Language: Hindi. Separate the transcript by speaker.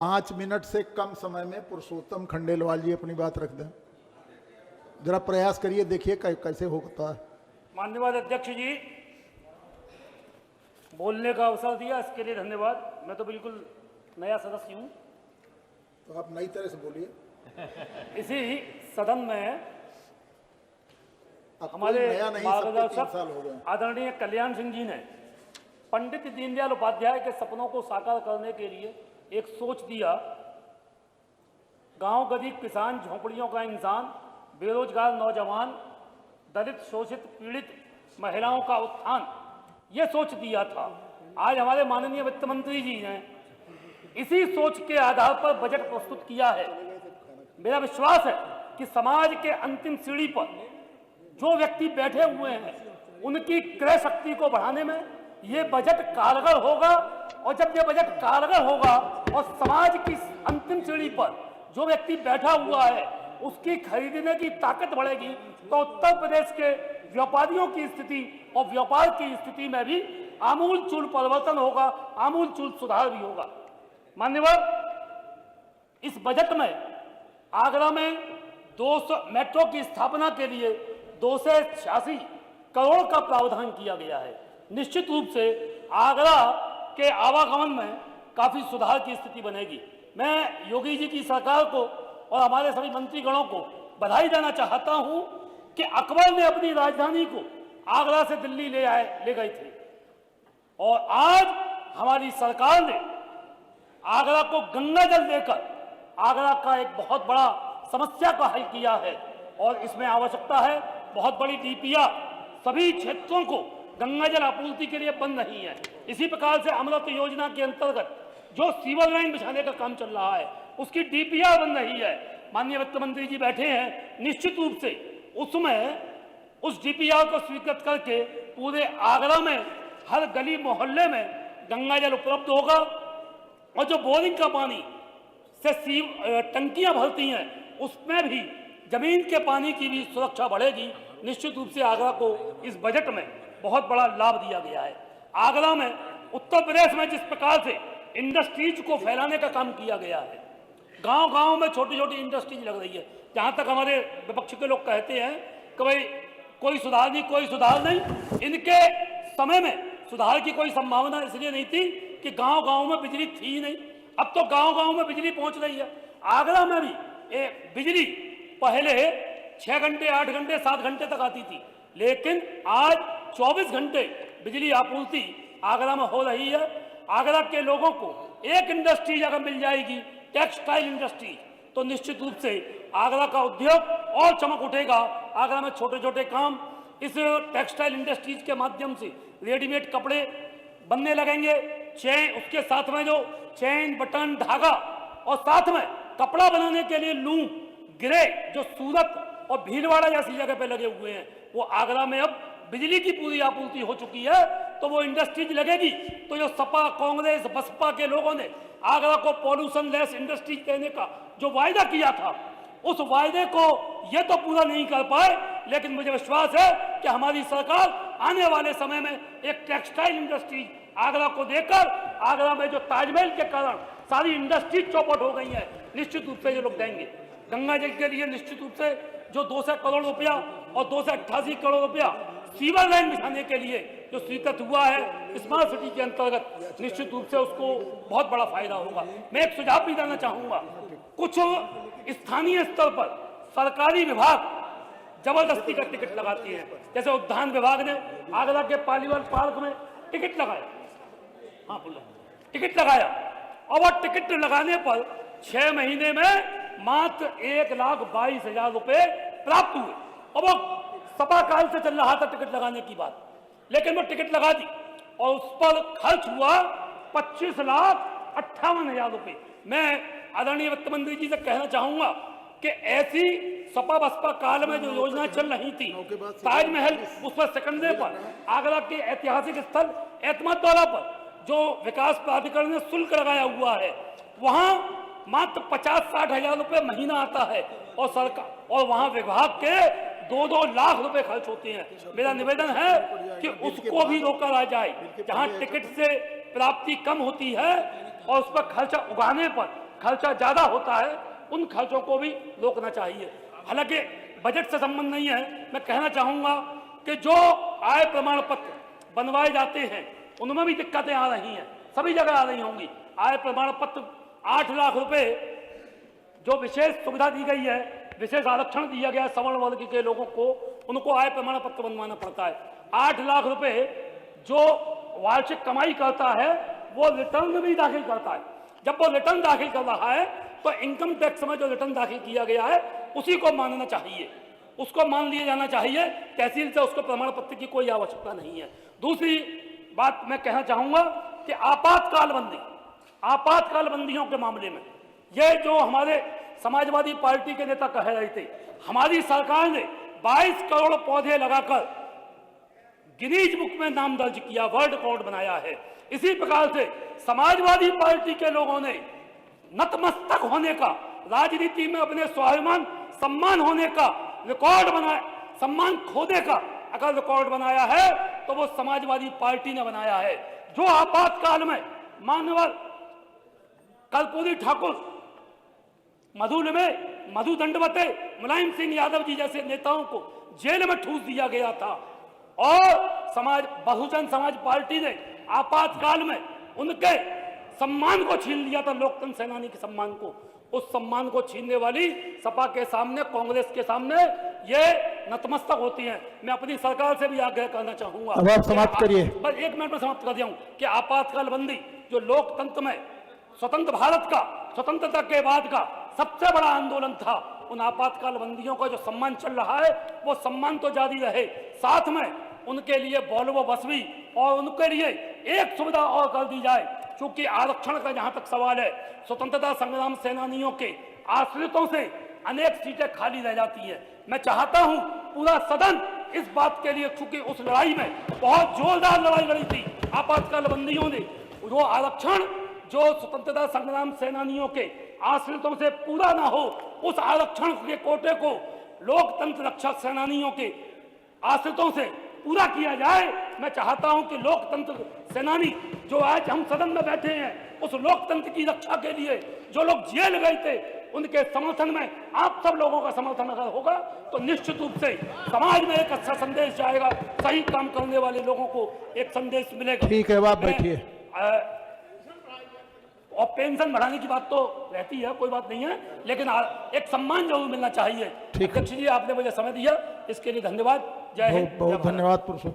Speaker 1: 5 मिनट से कम समय में पुरुषोत्तम खंडेलवाल जी अपनी बात रख दें। जरा प्रयास करिए, देखिए कैसे होता है।
Speaker 2: माननीय अध्यक्ष जी, बोलने का अवसर दिया इसके लिए धन्यवाद। मैं तो बिल्कुल नया सदस्य हूं,
Speaker 1: तो आप नई तरह से बोलिए।
Speaker 2: इसी सदन में
Speaker 1: हमारे
Speaker 2: मार्गदर्शक आदरणीय कल्याण सिंह जी ने पंडित दीनदयाल उपाध्याय के सपनों को साकार करने के लिए एक सोच दिया। गांव गरीब किसान, झोंपड़ियों का इंसान, बेरोजगार नौजवान, दलित शोषित पीड़ित महिलाओं का उत्थान, ये सोच दिया था। आज हमारे माननीय वित्त मंत्री जी ने इसी सोच के आधार पर बजट प्रस्तुत किया है। मेरा विश्वास है कि समाज के अंतिम सीढ़ी पर जो व्यक्ति बैठे हुए हैं उनकी क्रय शक्ति को बढ़ाने में ये बजट कारगर होगा। और जब ये बजट कारगर होगा और समाज की अंतिम सीढ़ी पर जो व्यक्ति बैठा हुआ है उसकी खरीदने की ताकत बढ़ेगी, तो उत्तर प्रदेश के व्यापारियों की स्थिति और व्यापार की स्थिति में भी आमूल चूल परिवर्तन होगा, आमूल चूल सुधार भी होगा। मान्यवर, इस बजट में आगरा में 200 मेट्रो की स्थापना के लिए 286 करोड़ का प्रावधान किया गया है। निश्चित रूप से आगरा के आवागमन में काफी सुधार की स्थिति बनेगी। मैं योगी जी की सरकार को और हमारे सभी मंत्रीगणों को बधाई देना चाहता हूं कि अकबर ने अपनी राजधानी को आगरा से दिल्ली ले गए थे, और आज हमारी सरकार ने आगरा को गंगा जल देकर आगरा का एक बहुत बड़ा समस्या का हल किया है। और इसमें आवश्यकता है बहुत बड़ी डीपीआर सभी क्षेत्रों को गंगा जल आपूर्ति के लिए बन रही है। इसी प्रकार से अमृत योजना के अंतर्गत जो सीवर लाइन बिछाने का काम चल रहा है उसकी डीपीआर बन रही है। माननीय वित्त मंत्री जी बैठे हैं, निश्चित रूप से उसमें उस डीपीआर को स्वीकृत करके पूरे आगरा में हर गली मोहल्ले में गंगा जल उपलब्ध होगा। और जो बोरिंग का पानी से टंकियां भरती हैं उसमें भी जमीन के पानी की भी सुरक्षा बढ़ेगी। निश्चित रूप से आगरा को इस बजट में बहुत बड़ा लाभ दिया गया है। आगरा में उत्तर प्रदेश में जिस प्रकार से इंडस्ट्रीज को फैलाने का काम किया गया है, गांव-गांव में छोटी छोटी इंडस्ट्रीज लग रही है। जहां तक हमारे विपक्ष के लोग कहते हैं कि भाई कोई सुधार नहीं, इनके समय में सुधार की कोई संभावना इसलिए नहीं थी कि गांव-गांव में बिजली थी ही नहीं। अब तो गांव-गांव में बिजली पहुंच रही है। आगरा में भी बिजली पहले 6 घंटे, 8 घंटे, 7 घंटे तक आती थी, लेकिन आज 24 घंटे बिजली आपूर्ति आगरा में हो रही है। आगरा के लोगों को एक इंडस्ट्रीज अगर मिल जाएगी, टेक्सटाइल इंडस्ट्री, तो निश्चित रूप से आगरा का उद्योग और चमक उठेगा। आगरा में छोटे छोटे काम इस टेक्सटाइल इंडस्ट्रीज के माध्यम से रेडीमेड कपड़े बनने लगेंगे। चेन, उसके साथ में जो चेन, बटन, धागा, और साथ में कपड़ा बनाने के लिए लूम, गिरे जो सूरत और भीलवाड़ा जैसी जगह पे लगे हुए हैं, वो आगरा में अब बिजली की पूरी आपूर्ति हो चुकी है, तो वो इंडस्ट्रीज लगेगी। तो जो सपा, कांग्रेस, बसपा के लोगों ने आगरा को पॉल्यूशन लेस इंडस्ट्रीज देने का जो वायदा किया था, उस वायदे को ये तो पूरा नहीं कर पाए, लेकिन मुझे विश्वास है कि हमारी सरकार आने वाले समय में एक टेक्सटाइल इंडस्ट्री आगरा को देकर, आगरा में जो ताजमहल के कारण सारी इंडस्ट्रीज चौपट हो गई है, निश्चित रूप से ये लोग देंगे। गंगा जल के लिए निश्चित रूप से जो 200 करोड़ रुपया और 288 करोड़ रुपया सीवर लाइन बिछाने के लिए जो स्वीकृत हुआ है स्मार्ट सिटी के अंतर्गत, निश्चित रूप से उसको बहुत बड़ा फायदा होगा। मैं एक सुझाव भी देना चाहूंगा, कुछ स्थानीय स्तर पर सरकारी विभाग जबरदस्ती का टिकट लगाती है। जैसे उद्यान विभाग ने आगरा के पालीवाल पार्क में टिकट लगाया, टिकट लगाया, और वह टिकट लगाने पर 6 महीने में मात्र 1,22,000 रुपए प्राप्त हुए। और वो सपा काल से चल रहा था टिकट लगाने की बात, लेकिन वो टिकट लगा दी और उस पर खर्च हुआ 25,58,000 रुपए। मैं आदरणीय वित्त मंत्री जी से कहना चाहूंगा कि ऐसी सपा बसपा काल में जो योजना चल रही थी, ताजमहल उस पर सिकंदरे पर, आगरा के ऐतिहासिक स्थल एतमादौला पर जो विकास प्राधिकरण ने शुल्क लगाया हुआ है, वहां मात्र 50-60 हजार रुपए महीना आता है, और सरकार और वहां विभाग के 2-2 लाख रुपए खर्च होते हैं। मेरा निवेदन है कि उसको भी रोका जाए। जहां टिकट से प्राप्ति कम होती है और उस पर खर्चा उगाने पर खर्चा ज्यादा होता है उन खर्चों को भी रोकना चाहिए। हालांकि बजट से संबंध नहीं है, मैं कहना चाहूंगा कि जो आय प्रमाण पत्र बनवाए जाते हैं उनमें भी दिक्कतें आ रही हैं, सभी जगह आ रही होंगी। आय प्रमाण पत्र 8 लाख रुपए जो विशेष सुविधा दी गई है, विशेष आरक्षण दिया गया है सवर्ण वर्ग के लोगों को, उनको आय प्रमाण पत्र बनवाना पड़ता है। 8 लाख रुपए जो वार्षिक कमाई करता है वो रिटर्न भी दाखिल करता है। जब वो रिटर्न दाखिल कर रहा है तो इनकम टैक्स में जो रिटर्न दाखिल किया गया है उसी को मानना चाहिए, उसको मान लिया जाना चाहिए। तहसील से उसको प्रमाण पत्र की कोई आवश्यकता नहीं है। दूसरी बात मैं कहना चाहूंगा कि आपातकाल बंदियों के मामले में ये जो हमारे समाजवादी पार्टी के नेता कह रहे थे, हमारी सरकार ने 22 करोड़ पौधे लगाकर गिनीज बुक में नाम दर्ज किया, वर्ल्ड रिकॉर्ड बनाया है। इसी प्रकार से समाजवादी पार्टी के लोगों ने नतमस्तक होने का, राजनीति में अपने स्वाभिमान सम्मान होने का रिकॉर्ड बनाया, सम्मान खोने का अगर रिकॉर्ड बनाया है तो वो समाजवादी पार्टी ने बनाया है। जो आपातकाल में मानवर कर्पूरी ठाकुर, मधु दंडवते, मुलायम सिंह यादव जी जैसे नेताओं को जेल में ठूस दिया गया था और बहुजन समाज पार्टी ने आपातकाल में उनके सम्मान को छीन लिया था, लोकतंत्र सेनानी के सम्मान को। उस सम्मान को छीनने वाली सपा के सामने, कांग्रेस के सामने ये नतमस्तक होती हैं। मैं अपनी सरकार से भी आग्रह करना चाहूंगा।
Speaker 1: अब आप समाप्त करिए।
Speaker 2: बस 1 मिनट में समाप्त कर दिया हूं कि आपातकाल बंदी जो लोकतंत्र में स्वतंत्र भारत का, स्वतंत्रता के बाद का सबसे बड़ा आंदोलन था, उन आपातकाल बंदियों का जो सम्मान चल रहा है वो सम्मान तो जारी रहे, साथ में उनके लिए वॉल्वो बस भी और उनके लिए एक सुविधा और कर दी जाए। क्योंकि आरक्षण का जहां तक सवाल है, स्वतंत्रता संग्राम सेनानियों के आश्रितों से अनेक सीटें खाली रह जाती है। मैं चाहता हूं पूरा सदन इस बात के लिए, क्योंकि उस लड़ाई में बहुत जोरदार लड़ाई लड़ी थी आपातकाल बंदियों ने, वो आरक्षण जो स्वतंत्रता संग्राम सेनानियों के आश्रितों से पूरा ना हो, उस आरक्षण के कोटे को लोकतंत्र रक्षक सेनानियों के आश्रितों से पूरा किया जाए। मैं चाहता हूं कि लोकतंत्र सेनानी जो आज हम सदन में बैठे हैं, उस लोकतंत्र की रक्षा के लिए जो लोग जेल गए थे, उनके समर्थन में आप सब लोगों का समर्थन अगर होगा तो निश्चित रूप से समाज में एक अच्छा संदेश जाएगा, सही काम करने वाले लोगों को एक संदेश मिलेगा।
Speaker 1: ठीक है, आप बैठिए।
Speaker 2: और पेंशन बढ़ाने की बात तो रहती है, कोई बात नहीं है, लेकिन एक सम्मान जरूर मिलना चाहिए।
Speaker 1: ठीक है
Speaker 2: जी, आपने मुझे समय दिया इसके लिए धन्यवाद। जय हिंद।
Speaker 1: बहुत धन्यवाद पुरुषोत्तम।